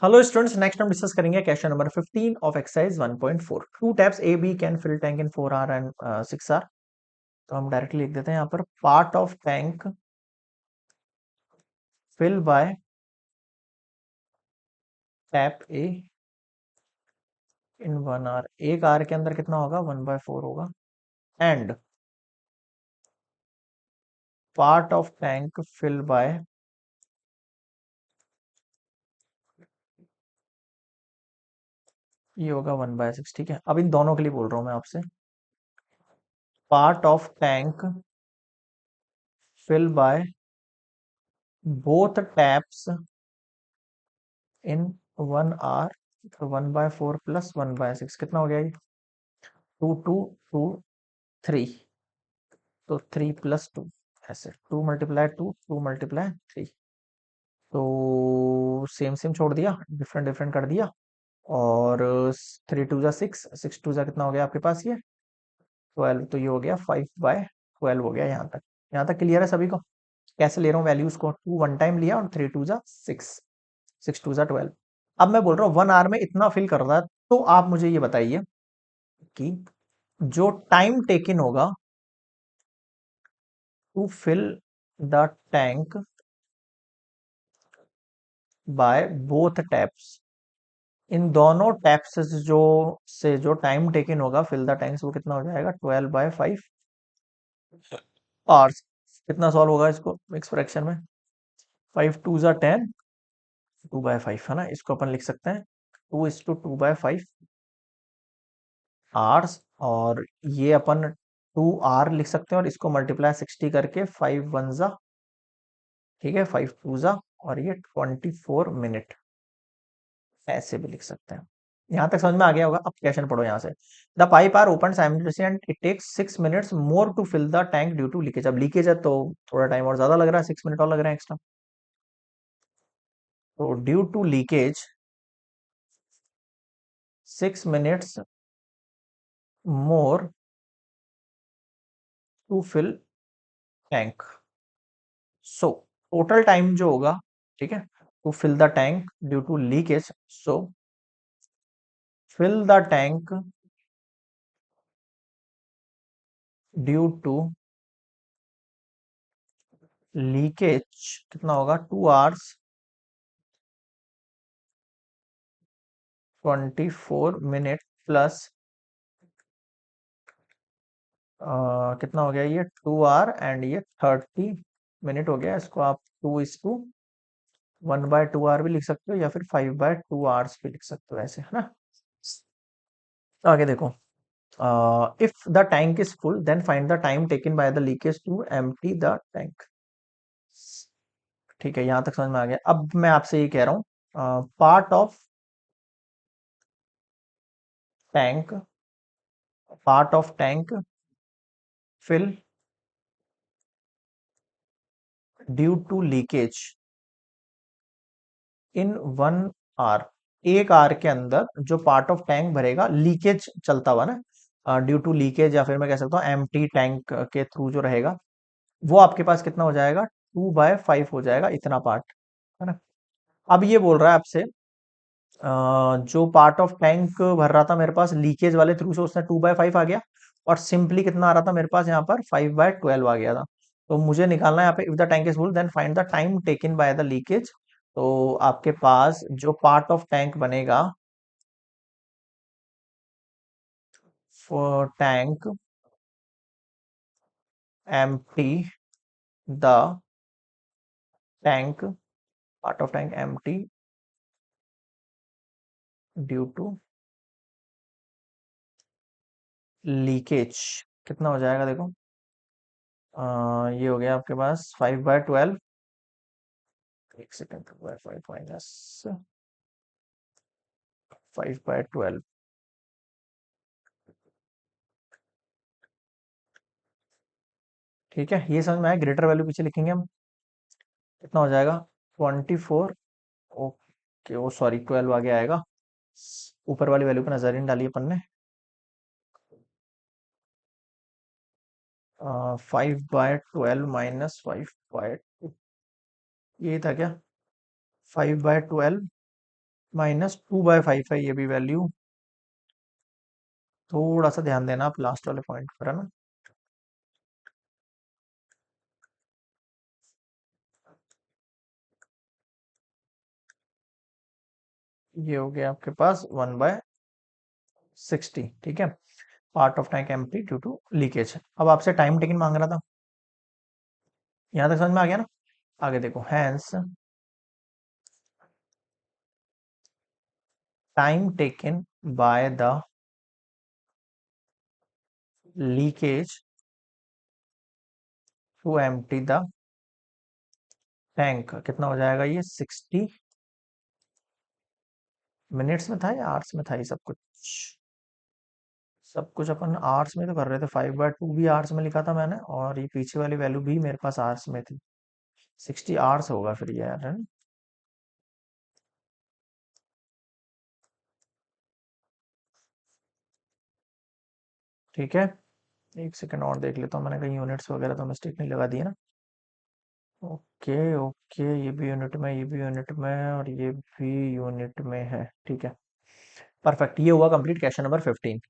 Hello students, next हम discuss करेंगे question number 15 of exercise 1.4। Two taps A B can fill tank in 4 hour and 6 hour. तो हम directly लिख देते हैं यहाँ पर part of tank fill by tap A in 1 hour. एक आवर के अंदर कितना होगा? 1/4 होगा। And part of tank fill by ये होगा 1/6। ठीक है, अब इन दोनों के लिए बोल रहा हूं मैं आपसे। Part of tank fill by both taps in 1 hour. 1/4 plus 1/6 कितना हो गया? ये 2 2 2 3। तो 3 + 2, ऐसे 2 × 2 × 2 × 3। तो सेम सेम छोड़ दिया, डिफरेंट डिफरेंट कर दिया। और 3 × 2 = 6, 6 × 2 कितना हो गया आपके पास? ये 12। तो ये हो गया 5/12 हो गया। यहाँ तक क्लियर है सभी को? कैसे ले रहा हूँ वैल्यूज को? 2 वन टाइम लिया और 3 × 2 = 6, 6 × 2 = 12। अब मैं बोल रहा हूँ 1 आवर में इतना फिल कर रहा है, तो आप मुझे ये बताइए कि जो टाइम टेकन होगा to fill the tank by both taps, इन दोनों टैप्स जो टाइम टेकन होगा फिल द टैंक्स, वो कितना हो जाएगा? 12/5 आवर्स। कितना सॉल्व होगा इसको मिक्स फ्रैक्शन में? 5 × 2 = 10, 2/5 है ना। इसको अपन लिख सकते हैं 2:2/5 आवर्स। और ये अपन 2 आवर लिख सकते हैं और इसको मल्टीप्लाई 60 करके 5 × 1 = ठीक है, 5 × 2 = और ये 24 मिनट ऐसे भी लिख सकते हैं। यहां तक समझ में आ गया होगा? अब क्वेश्चन पढ़ो यहां से। The pipe are open simultaneously and it takes 6 minutes more to fill the tank due to leakage. अब लीकेज है तो थोड़ा टाइम और ज्यादा लग रहा है, 6 मिनट और लग रहे हैं एक्स्ट्रा। तो due to leakage 6 minutes more to fill tank. So total time जो होगा, ठीक है, to fill the tank due to leakage, so fill the tank due to leakage कितना होगा? 2 आवर्स 24 मिनट प्लस कितना हो गया? ये 2 आवर एंड ये 30 मिनट हो गया। इसको आप 2:1/2 आवर भी लिख सकते हो या फिर 5/2 आवर्स भी लिख सकते हो, ऐसे है ना। तो आगे देखो, if the tank is full then find the time taken by the leakage to empty the tank. ठीक है, यहां तक समझ में आ गया। अब मैं आपसे ये कह रहा हूँ part of tank fill due to leakage in 1 hour. एक आवर के अंदर जो पार्ट ऑफ टैंक भरेगा, लीकेज चलता हुआ ना, ड्यू टू लीकेज, या फिर मैं कह सकता हूँ एम्प्टी टैंक के थ्रू जो रहेगा, वो आपके पास कितना हो जाएगा? 2/5 हो जाएगा, इतना पार्ट, है ना। अब ये बोल रहा है आपसे जो पार्ट ऑफ टैंक भर रहा था मेरे पास लीकेज वाले थ्रू से, उसने 2/5 आ गया। और सिंपली कितना आ रहा था मेरे पास यहाँ पर? 5/12 आ गया था। तो मुझे निकालना है यहाँ पे, if the tank is full then find the time taken by the leakage. तो आपके पास जो पार्ट ऑफ टैंक बनेगा, for tank empty the tank, part of tank empty due to leakage, कितना हो जाएगा देखो? ये हो गया आपके पास 5/12। एक सेकेंड, 2/5 माइनस 5/12। ठीक है, ये समझ में आया। ग्रेटर वैल्यू पीछे लिखेंगे हम, कितना हो जाएगा? 24। ओके, वो सॉरी 12 आगे आएगा। ऊपर वाली वैल्यू पर नजर नहीं डाली अपन ने। 5/12 माइनस 5/2, ये था क्या? 5/12 -2/5 है ये भी वैल्यू। थोड़ा सा ध्यान देना आप लास्ट वाले पॉइंट पर, है ना। ये हो गया आपके पास 1/60, ठीक है। Part of tank empty due to leakage. अब आपसे टाइम टेकन मांग रहा था, यहां तक समझ में आ गया ना। आगे देखो, hence time taken by the leakage to empty the tank, कितना हो जाएगा ये 60 मिनट्स में था या आवर्स में था ये सब कुछ। सब कुछ अपन आवर्स में तो कर रहे थे, 5/2 भी आवर्स में लिखा था मैंने, और ये पीछे वाली वैल्यू भी मेरे पास आवर्स में थी। 60 आवर्स होगा फिर ये यार, है ना? ठीक है, एक सेकंड और देख लेता हूँ मैंने कहीं यूनिट्स वगैरह तो मिस्टेक नहीं लगा दी है ना। ओके ओके, ये भी यूनिट में, ये भी यूनिट में, और ये भी यूनिट में है, ठीक है। परफेक्ट, ये हुआ कंप्लीट क्वेश्चन नंबर 15।